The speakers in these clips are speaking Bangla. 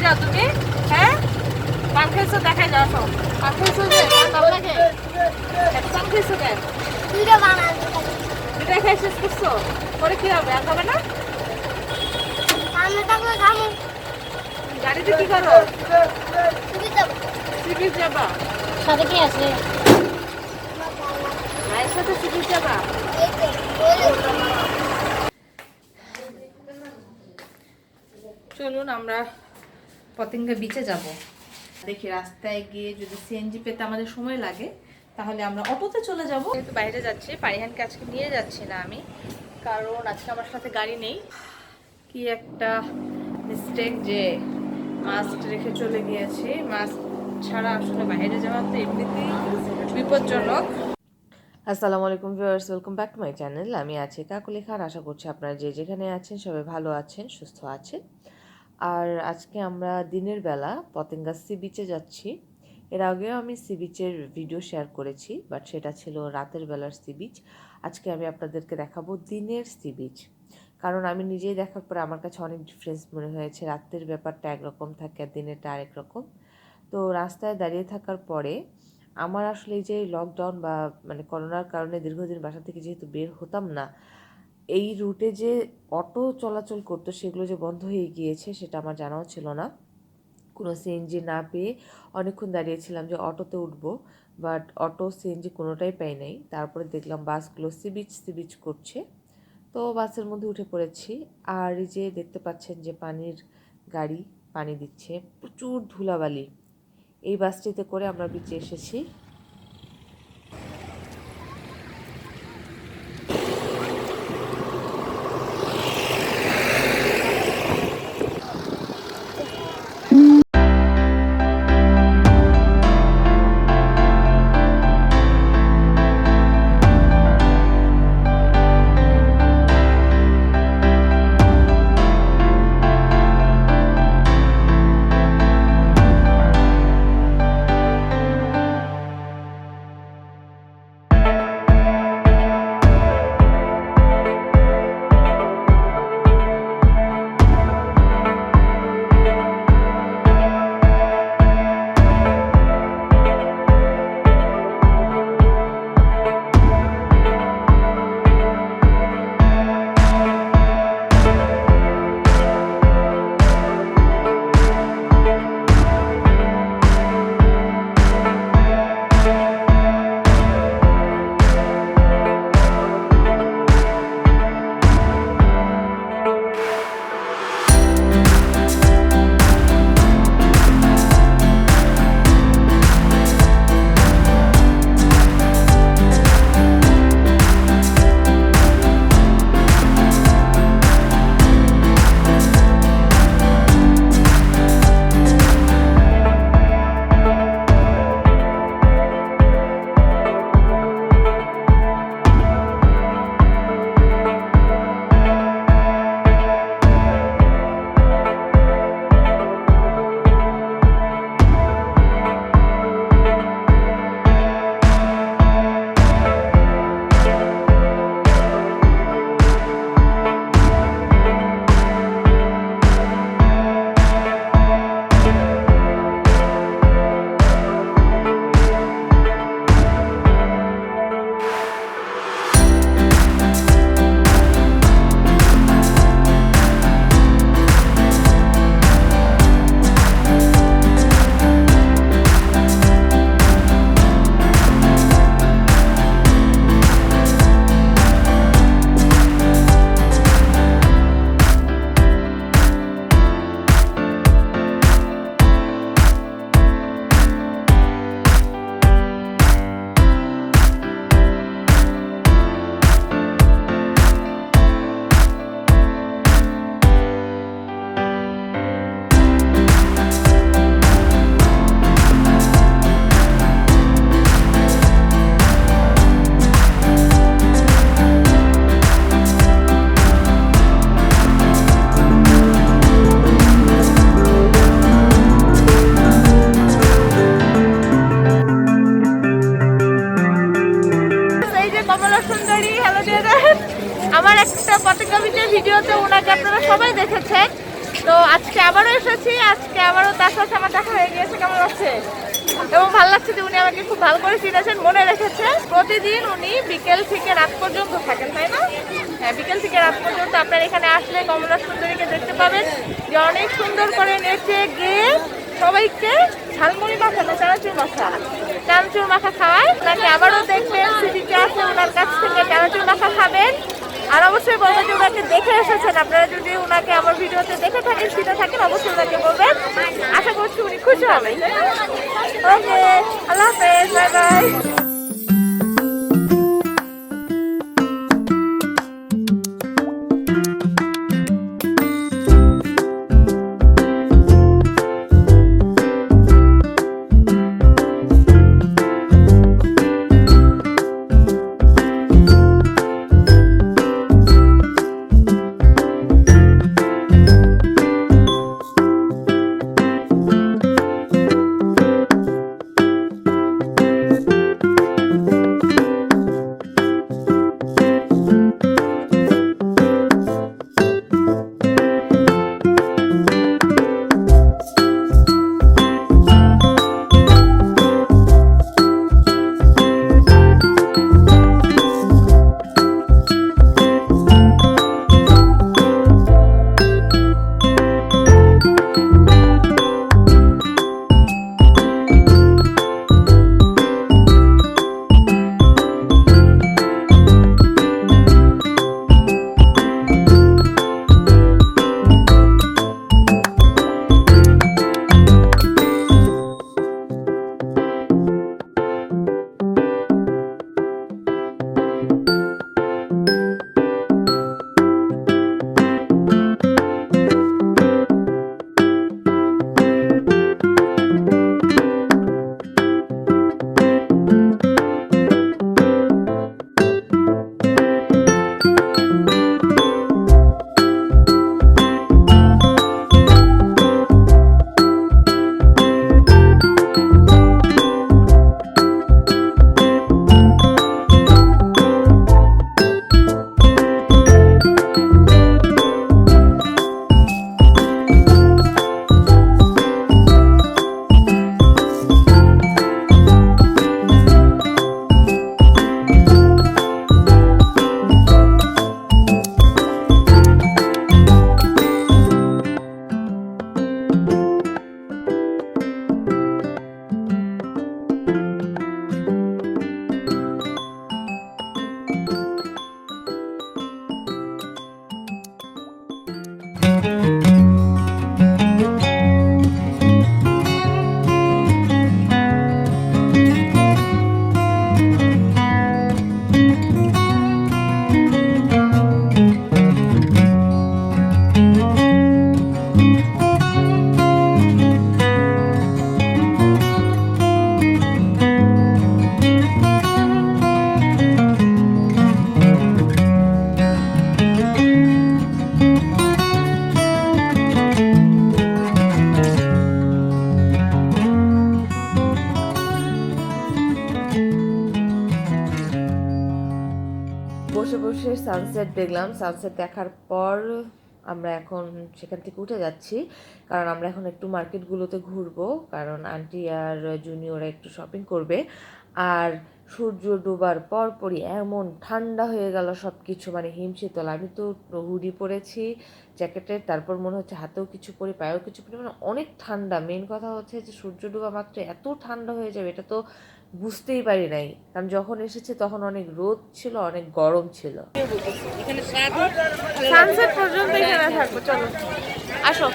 যাও তুমি? হ্যাঁ পান খেয়েছো, দেখাই যাও সব পান খেয়েছো যে আপনাকে পান খেয়েছো কেন? দুইটা খাই শেষ করছো, পরে কি হবে? আর খাবে না? গাড়িতে কি করো? সিবিচ যাবা? সাথে কি আছে? মায়ের সাথে সিবিচ যাবা? চলুন আমরা পতেঙ্গা বিচে যাব। দেখি রাস্তায় গিয়ে যদি সিএনজি পেতে আমাদের সময় লাগে তাহলে আমরা অটোতে চলে যাব। যেহেতু বাইরে যাচ্ছি, পারিহানকে আজকে নিয়ে যাচ্ছি না আমি, কারণ আজকে আমার সাথে গাড়ি নেই। কি একটা মিস্টেক যে মাস্ক রেখে চলে গিয়েছি। মাস্ক ছাড়া আসলে বাইরে যাওয়া তো এমনিতেই বিপজ্জনক। আসসালামু আলাইকুম viewers, welcome back to my channel. আমি আছি কাকলি খান। আশা করছি আপনারা যে যেখানে আছেন সবাই ভালো আছেন, সুস্থ আছেন। আর আজকে আমরা দিনের বেলা পতেঙ্গা সি বিচে যাচ্ছি। এর আগেও আমি সি বিচের ভিডিও শেয়ার করেছি, বাট সেটা ছিল রাতের বেলার সি বিচ। আজকে আমি আপনাদেরকে দেখাবো দিনের সি বিচ, কারণ আমি নিজেই দেখার পরে আমার কাছে অনেক ডিফারেন্স মনে হয়েছে। রাতের ব্যাপারটা একরকম থাকে আর দিনেরটা আরেক রকম। তো রাস্তায় দাঁড়িয়ে থাকার পরে আমার আসলে এই যে লকডাউন বা মানে করোনার কারণে দীর্ঘদিন বাসা থেকে যেহেতু বের হতাম না, এই রুটে যে অটো চলাচল করতো সেগুলো যে বন্ধ হয়ে গিয়েছে সেটা আমার জানাও ছিল না। কোনো সিএনজি না পেয়ে অনেকক্ষণ দাঁড়িয়েছিলাম যে অটোতে উঠবো, বাট অটো সিএনজি কোনোটাই পাই নাই। তারপরে দেখলাম বাসগুলো সি বিচ করছে, তো বাসের মধ্যে উঠে পড়েছি। আর এই যে দেখতে পাচ্ছেন যে পানির গাড়ি পানি দিচ্ছে, প্রচুর ধুলাবালি। এই বাসটিতে করে আমরা বিচে এসেছি। আমার একটা পতেঙ্গা বিচের ভিডিওতে ওনাকে আপনারা সবাই দেখেছেন। তো আজকে আবারও এসেছি, আজকে আবারও তার সাথে আমার দেখা হয়ে গিয়েছে। কেমন লাগছে? এবং ভালো লাগছে যে উনি আমাকে খুব ভালো করে চিনেছেন, মনে রেখেছে। প্রতিদিন উনি বিকেল থেকে রাত পর্যন্ত থাকেন, তাই না? হ্যাঁ, বিকেল থেকে রাত পর্যন্ত আপনারা এখানে আসলে কমলা সুন্দরীকে দেখতে পাবেন যে অনেক সুন্দর করে নেচে গিয়ে সবাইকে ঝালমুড়ি মাখা না চানাচুর মাখা খাওয়ায়। ওনাকে আবারও দেখবেন, সিটিতে আছে, ওনার কাছ থেকে চানাচুর মাখা খাবেন। আর অবশ্যই বলবেন যে ওনাকে দেখে এসেছেন। আপনারা যদি ওনাকে আমার ভিডিওতে দেখে থাকেন, চিনে থাকেন, অবশ্যই ওনাকে বলবেন। আশা করছি উনি খুশি হবেন। ওকে, আল্লাহ হাফেজ, বাই বাই। বসে বসে সানসেট দেখলাম। সানসেট দেখার পর আমরা এখন সেখান থেকে উঠে যাচ্ছি, কারণ আমরা এখন একটু মার্কেটগুলোতে ঘুরবো, কারণ আন্টি আর জুনিয়ররা একটু শপিং করবে। আর সূর্য ডোবার পরপরই এমন ঠান্ডা হয়ে গেল সব কিছু, মানে হিমশীতল। আমি তো হুডি পরেছি জ্যাকেটের, তারপর মনে হচ্ছে হাতেও কিছু পরি, পায়েও কিছু পরি, মানে অনেক ঠান্ডা। মেন কথা হচ্ছে যে সূর্য ডোবা মাত্র এত ঠান্ডা হয়ে যাবে এটা তো বুঝতেই পারি নাই, কারণ যখন এসেছে তখন অনেক রোদ ছিল, অনেক গরম ছিল। সানসেট পর্যন্ত এখানে থাকবো, চলো আসো।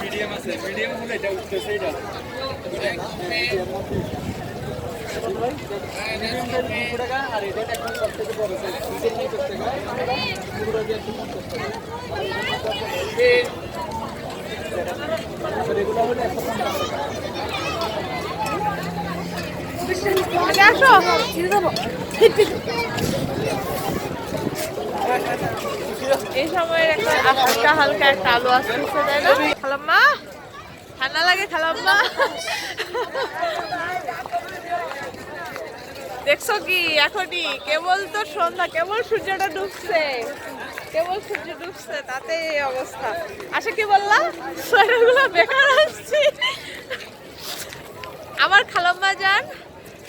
মিডিয়াম আছে, মিডিয়াম হলে এটা উঠতেছে, এটা টাকা আর এটা এখন সব থেকে বড় এগুলো হলে 150 এই সময়ের একটা হালকা হালকা একটা আলো আসতেছে, তাই না? খালাম্মা ঠান্ডা লাগে? খালাম্মা দেখছো কি এখনই কেবল তো সন্ধ্যা, কেবল সূর্যটা ডুবছে, কেবল সূর্য ডুবছে, তাতে এই অবস্থা। আচ্ছা কি বললাম, সোয়েটারগুলো বেকার আসছি। আমার খালাম্মা যান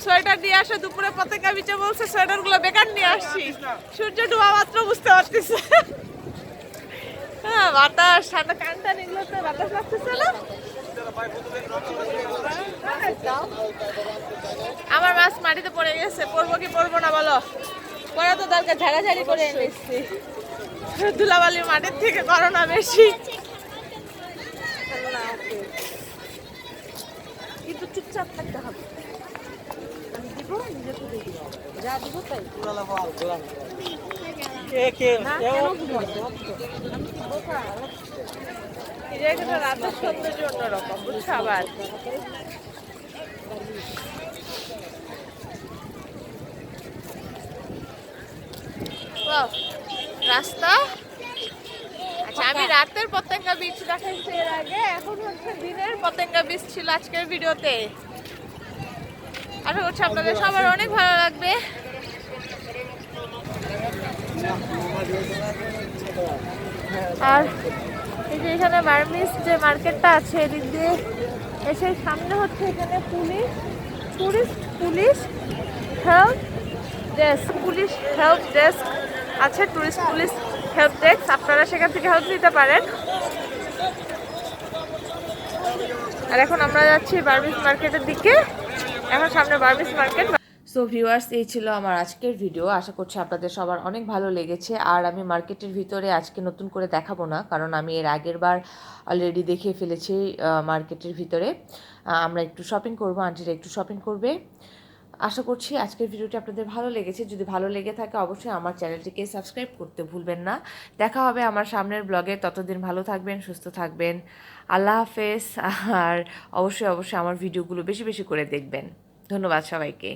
সোয়েটার নিয়ে আসে দুপুরে পতেঙ্গা বিচে, বলছে সোয়েটারগুলো বেকার নিয়ে আসছি। সূর্য ডুবা মাত্র বুঝতে পারতেছে। হ্যাঁ বাতাস ঠান্ডা, কানটা নিগুলোতে বাতাস লাগতেছে না। আমার মাছ মাটিতে পড়ে গেছে, পড়বো কি পড়বো না বলো? পরে তো দরকার ঝাড়াঝাড়ি করে এনেছি, ধুলাবালি মাটির থেকে করোনা বেশি। কিন্তু চুপচাপ থাকতে হবে। আমি দিব, নিজে তো দিব, যা দিব তাই। এই জায়গাটা রাতের সৌন্দর্য অন্যরকম, বুঝছো? আবার রাস্তা। আচ্ছা আমি রাতের পতেঙ্গা বিচ দেখাইছি এর আগে, এখন হচ্ছে দিনের পতেঙ্গা বিচ ছিল আজকের ভিডিওতে। আশা করছি আপনাদের সবার অনেক ভালো লাগবে। আর এই যে এখানে বার্মিজ যে মার্কেটটা আছে এদিক দিয়ে এসে সামনে হচ্ছে এখানে police help desk, police help desk আছে, টুরিস্ট পুলিশ হেল্প ডেস্ক, আপনারা সেখান থেকে হেল্প নিতে পারেন। আর এখন আমরা যাচ্ছি বার্মিজ মার্কেটের দিকে, এখন সামনে বার্মিজ মার্কেট। সো ভিউয়ার্স, এই ছিল আমার আজকের ভিডিও। আশা করছি আপনাদের সবার অনেক ভালো লেগেছে। আর আমি মার্কেটের ভিতরে আজকে নতুন করে দেখাবো না, কারণ আমি এর আগের বার অলরেডি দেখিয়ে ফেলেছি মার্কেটের ভিতরে। আমরা একটু শপিং করবো, আন্টিরা একটু শপিং করবে। আশা করছি আজকের ভিডিওটি আপনাদের ভালো লেগেছে। যদি ভালো লেগে থাকে অবশ্যই আমার চ্যানেলটিকে সাবস্ক্রাইব করতে ভুলবেন না। দেখা হবে আমার সামনের ব্লগে, ততদিন ভালো থাকবেন, সুস্থ থাকবেন। আল্লাহ হাফেজ। আর অবশ্যই আমার ভিডিওগুলো বেশি বেশি করে দেখবেন। ধন্যবাদ সবাইকে।